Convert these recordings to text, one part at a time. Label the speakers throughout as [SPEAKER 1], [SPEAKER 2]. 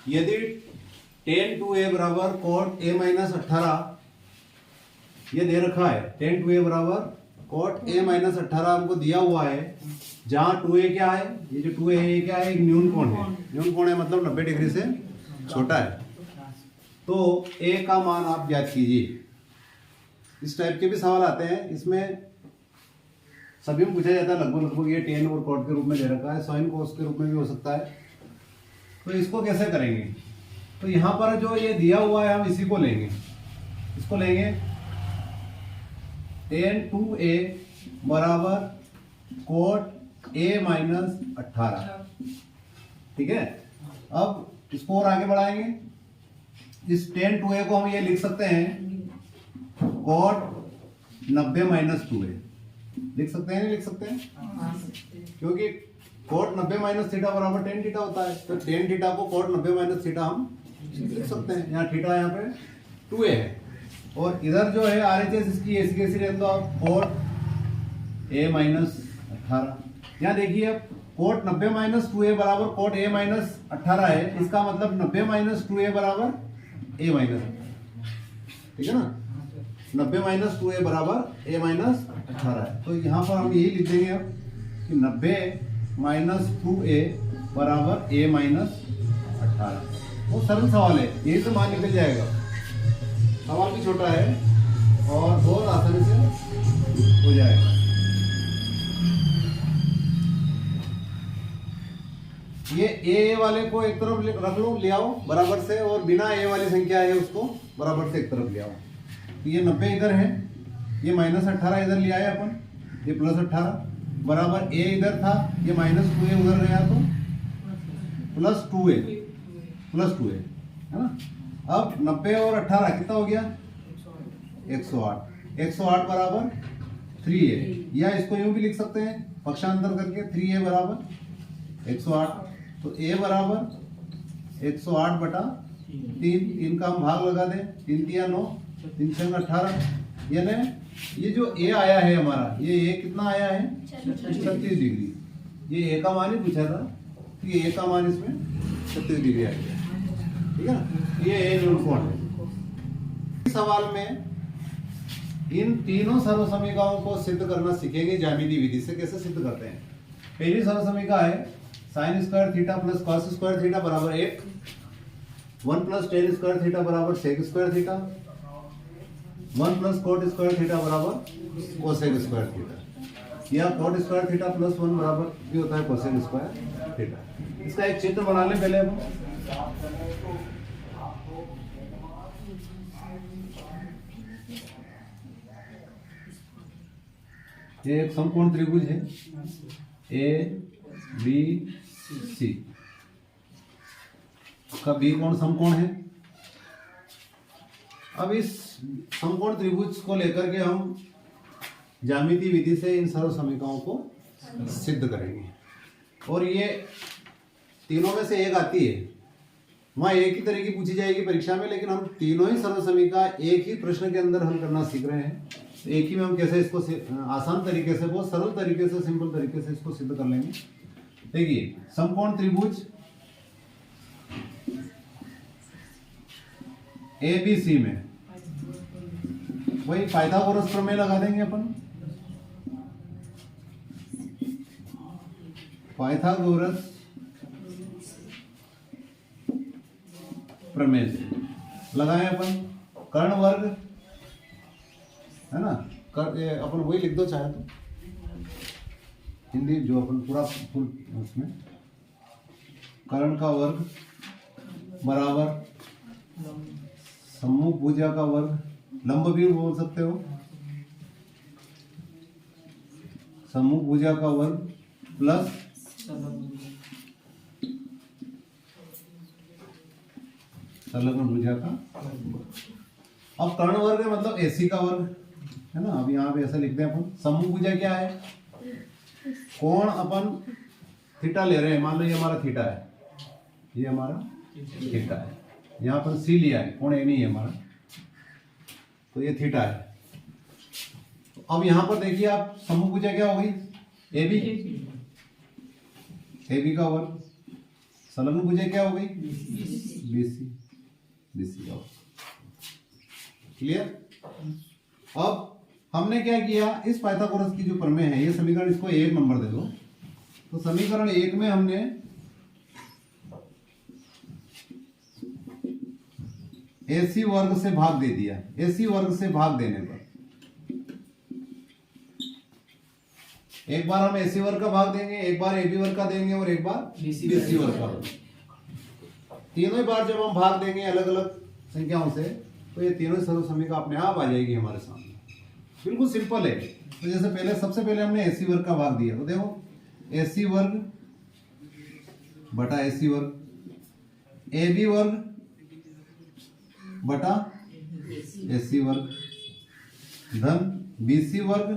[SPEAKER 1] यदि tan 2a बराबर cot a minus 18 ये दे रखा है, tan 2a बराबर cot a माइनस 18 हमको दिया हुआ है, जहां 2a क्या है, ये जो 2a है ये क्या है, एक न्यून कोण है। न्यून कोण है मतलब 90 डिग्री से छोटा है। तो a का मान आप ज्ञात कीजिए। इस टाइप के भी सवाल आते हैं, इसमें सभी में पूछा जाता है लगभग ये tan और cot के रूप में दे रखा है, sin cos के रूप में भी हो सकता है। तो इसको कैसे करेंगे, तो यहाँ पर जो ये दिया हुआ है हम इसी को लेंगे, इसको लेंगे tan 2a बराबर cot a माइनस 18, ठीक है। अब इसको और आगे बढ़ाएंगे, इस tan 2a को हम ये लिख सकते हैं cot 90 माइनस 2a, लिख सकते हैं, नहीं लिख सकते हैं, क्योंकि cot 90 माइनस थीटा बराबर tan थीटा होता है, तो tan थीटा को cot 90 माइनस थीटा हम लिख सकते हैं। यहाँ थीटा यहाँ पे 2a है, और इधर जो है RHS इसकी ऐसी कैसी रहती, तो आप cot a माइनस 18। यहाँ देखिए अब cot 90 माइनस 2a बराबर cot a माइनस 18 है, इसका मतलब 90 माइनस 2a बराबर a माइनस, ठीक है ना, 90 माइनस 2a बराबर a माइनस 18 है। तो यहाँ पर हम यही लिख देंगे अब कि 90 माइनस 2a बराबर a माइनस 18। वो सरल सवाल है, यही तो मान निकल जाएगा। सवाल भी छोटा है और बहुत आसानी से हो जाएगा। ये a वाले को एक तरफ रख लो, ले आओ बराबर से, और बिना a वाली संख्या है उसको बराबर से एक तरफ ले आओ। तो ये 90 इधर है, ये माइनस 18 इधर ले आए अपन, ये प्लस 18 बराबर a इधर था, ये माइनस 2a उधर गया तो प्लस 2a है ना। अब 90 और 18 कितना हो गया, 108। 108 बराबर 3a, या इसको यूं भी लिख सकते हैं पक्षांतर करके, 3a बराबर 108। तो a बराबर 108 बटा 3, इनका हम भाग लगा दें, 3 तिया 9, 3 छंग 18, यानी ये जो a आया है हमारा, ये a कितना आया है, 36 डिग्री। ये a का मान ही पूछा था, तो ये a का मान इसमें 36 डिग्री आ गया, ठीक है ना। ये a न्यून कोण है। सवाल में इन तीनों सर्वसमीकरणों को सिद्ध करना सीखेंगे ज्यामितीय विधि से। कैसे सिद्ध करते हैं, पहली सर्वसमीकरण है sin square theta plus cos square theta बराबर 1, 1 प्लस tan स्क्वायर थीटा बराबर sec square theta, 1 plus cot square theta बराबर cosec स्क्वायर थीटा, या cot स्क्वायर थीटा प्लस 1 बराबर भी होता है cosec स्क्वायर थीटा। इसका एक चित्र बना लें पहले हम। ये एक समकोण त्रिभुज है ABC का बी कोण समकोण है। अब इस समकोण त्रिभुज को लेकर के हम ज्यामितीय विधि से इन सर्व समीकरणों को सिद्ध करेंगे, और ये तीनों में से एक आती है, वहाँ एक ही तरह की पूछी जाएगी परीक्षा में, लेकिन हम तीनों ही सर्व समीकरण एक ही प्रश्न के अंदर हल करना सीख रहे हैं। एक ही में हम कैसे इसको आसान तरीके से, बहुत सरल तरीके से, सिंपल तरीके से इसको सिद्ध कर लेंगे। देखिए समकोण त्रिभुज ABC में वही पाइथागोरस प्रमेय लगा देंगे अपन, पाइथागोरस प्रमेय से लगाए अपन, कर्ण वर्ग है ना, अपन वही लिख दो चाहे तो, हिंदी जो अपन पूरा फुल उसमें, कर्ण का वर्ग बराबर सम्मुख भुजा का वर्ग, लंब भी बोल सकते हो, सम्मुख भुजा का वर्ग प्लस संलग्न भुजा का। अब कर्ण वर्ग है मतलब AC का वर्ग है ना। अब यहाँ पे ऐसा लिखते हैं अपन, सम्मुख भुजा क्या है, कोण अपन थीटा ले रहे हैं, मान लो ये हमारा थीटा है, ये हमारा थीटा है, यहाँ पर C लिया है, कोण A नहीं है हमारा, तो ये थीटा है। अब यहाँ पर देखिए आप, सम्मुख भुजा क्या हो गई, AB, AB का वर्ग, संलग्न भुजा क्या हो गई? बीसी। बीसी और क्लियर। अब हमने क्या किया, इस पाइथागोरस की जो प्रमेय है, ये समीकरण, इसको 1 नंबर दे दो। तो समीकरण 1 में हमने AC वर्ग से भाग दे दिया। AC वर्ग से भाग देने पर एक बार हम AC वर्ग का भाग देंगे, एक बार AB वर्ग का देंगे और एक बार BC वर्ग का। तीनों ही बार जब हम भाग देंगे अलग अलग संख्याओं से, तो ये तीनों सर्व समीकरण अपने आप आ जाएगी हमारे सामने। बिल्कुल सिंपल है। तो जैसे पहले, सबसे पहले हमने AC वर्ग का भाग दिया, तो देखो AC वर्ग बटा AC वर्ग, AB वर्ग बटा AC वर्ग, धन BC वर्ग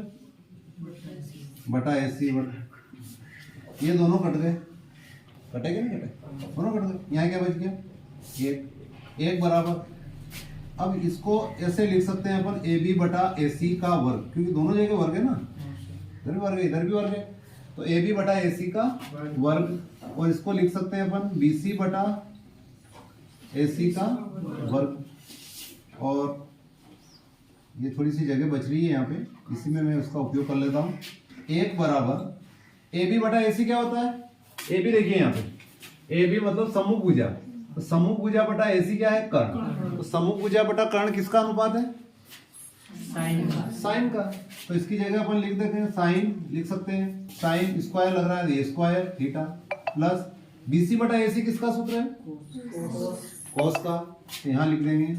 [SPEAKER 1] बटा AC वर्ग। ये दोनों कट गए, कटेगा नहीं कटे, दोनों कट गए। यहाँ क्या बच गया? एक बराबर। अब इसको ऐसे लिख सकते हैं अपन AB बटा AC का वर्ग, क्योंकि दोनों जगह वर्ग है ना, इधर भी वर्ग है इधर भी वर्ग है, तो AB बटा AC का वर्ग। और इसको लिख सकते हैं अपन BC बटा AC का वर्ग। और ये थोड़ी सी जगह बच रही है यहाँ पे, इसी में मैं उसका उपयोग कर लेता हूँ। एक बराबर AB बटा AC क्या होता है? AB देखिए यहाँ पे, AB मतलब सम्मुख भुजा, तो सम्मुख भुजा बटा AC क्या है? कर्ण। तो सम्मुख भुजा बटा कर्ण किसका अनुपात है? साइन का। तो इसकी जगह अपन लिख देते हैं साइन, लिख सकते हैं साइन स्क्वायर लग रहा है, ये स्क्वायर थीटा प्लस BC बटा AC किसका सूत्र है? कॉस का। तो यहाँ लिख देंगे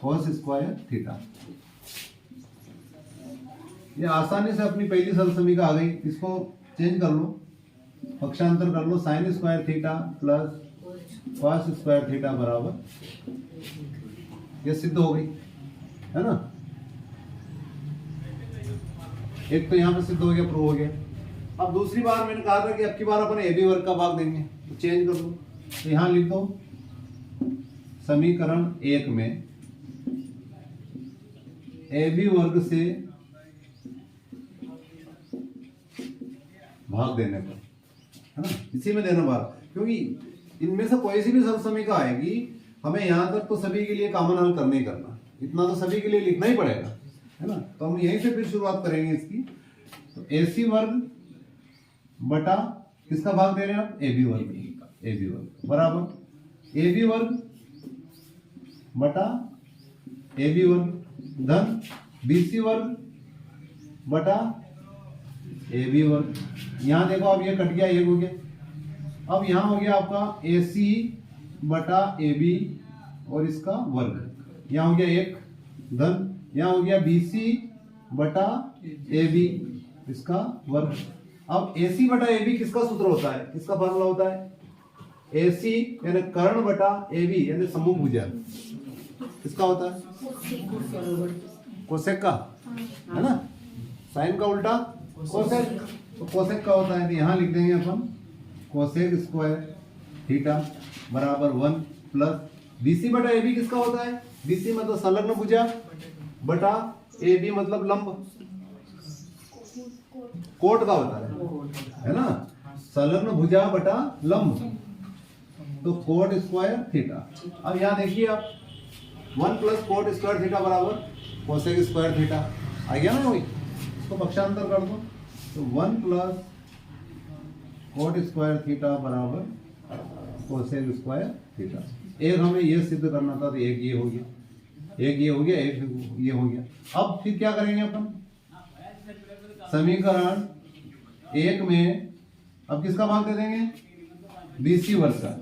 [SPEAKER 1] कॉस स्क्वायर थीटा। ये आसानी से अपनी पहली सरल समीकरण आ गई। इसको चेंज कर लो, पक्षांतर कर लो, sine square theta plus cos square theta बराबर, ये सिद्ध हो गई है ना। एक तो यहाँ पे सिद्ध हो गया, प्रूव हो गया। अब दूसरी बार मैंने कहा था कि अब की बार अपन AB वर्ग का भाग देंगे, तो चेंज कर दो। तो यहाँ लिख दो समीकरण 1 में AB वर्ग से भाग देने पर, है ना, इसी में देना बार, क्योंकि इनमें से कोई सी भी सरल समीकरण आएगी, हमें यहां तक तो सभी के लिए कॉमन हल करना ही करना, इतना तो सभी के लिए लिखना ही पड़ेगा, है ना। तो हम यहीं से फिर शुरुआत करेंगे इसकी। तो AC वर्ग बटा किसका भाग दे रहे हैं आप? AB वर्ग बराबर AB वर्ग बटा AB वर्ग धन BC वर्ग बटा AB वर्ग। यहाँ देखो अब ये कट गया, एक हो गया। अब यहाँ हो गया आपका AC बटा AB और इसका वर्ग, यहाँ हो गया एक धन, यहाँ हो गया BC बटा AB इसका वर्ग। अब AC बटा AB किसका सूत्र होता है? किसका फॉर्मूला होता है? AC यानी कर्ण बटा AB यानी सम्मुख भुजा, किसका होता है? कोसेक का, है ना। साइन का उल्टा कोसेक, तो कोसेक का होता है। तो यहाँ लिख देंगे अपन कोसेक स्क्वायर थीटा बराबर 1 प्लस BC बटा AB किसका होता है? BC मतलब संलग्न भुजा बटा AB मतलब लंब, कोट का होता है ना, संलग्न भुजा बटा लंब, तो कोट स्क्वायर थीटा। अब यहाँ देखिए आप 1 प्लस कोट स्क्वायर थीटा बराबर कोसेक स्क्वायर थीटा आ गया ना वही, इसको पक्षांतर कर दो। तो 1 प्लस कोट स्क्वायर थीटा बराबर कोसेक स्क्वायर थीटा। एक हमें ये सिद्ध करना था, तो एक ये हो गया, एक ये हो गया, एक ये हो गया। अब फिर क्या करेंगे अपन? समीकरण 1 में अब किसका भाग दे देंगे? BC वर्ग का,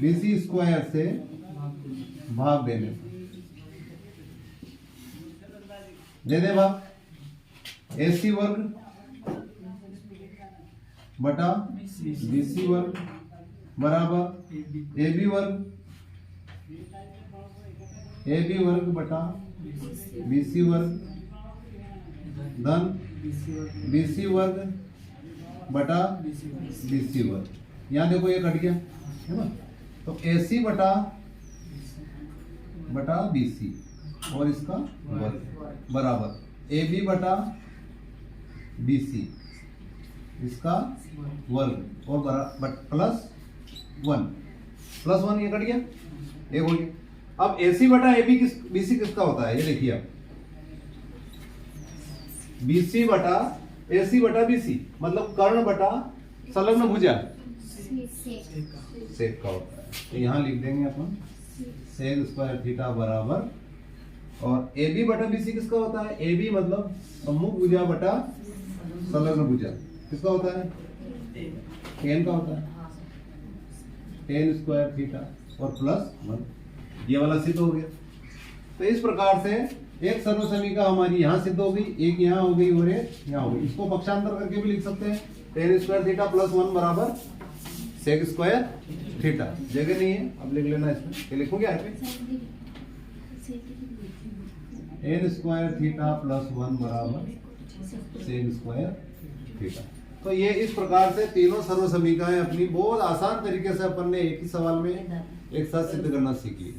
[SPEAKER 1] BC स्क्वायर से भाग देने दे दे भाग। AC वर्ग बटा BC वर्ग बराबर AB वर्ग, AB वर्ग बटा BC वर्ग धन BC वर्ग बटा BC वर्ग। यहाँ देखो ये कट गया, है ना। तो AC बटा BC और इसका वर्ग बराबर AB बटा BC इसका वर्ग और प्लस 1 प्लस 1 ये कट गया, एक हो गया। अब AC बटा AB BC किसका होता है, ये देखिए आप, BC बटा AC बटा BC मतलब कर्ण बटा संलग्न भुजा सेक का होता है। तो यहाँ लिख देंगे अपन सेक स्क्वायर थीटा बराबर, और AB बटा BC किसका होता है, AB मतलब सम्मुख भुजा बटा संलग्न भुजा किसका होता है, tan का होता है, tan स्क्वायर थीटा और प्लस 1, ये वाला सिद्ध हो गया। तो इस प्रकार से एक सर्वसमीका हमारी यहाँ सिद्ध हो गई, एक यहाँ हो गई और एक यहाँ हो गई। इसको पक्षांतर करके भी लिख सकते हैं, tan स्क्वायर थीटा प्लस 1 बराबर सेक स्क्वायर थीटा। जगह नहीं है, अब लिख लेना इसमें, ये लिखोगे यहाँ पे tan स्क्वायर थीटा प्लस 1 बराबर सेक स्क्वायर थीटा। तो ये इस प्रकार से तीनों सर्वसमीकाएं अपनी बहुत आसान तरीके से अपन ने एक ही सवाल में एक साथ सिद्ध करना सीख ली।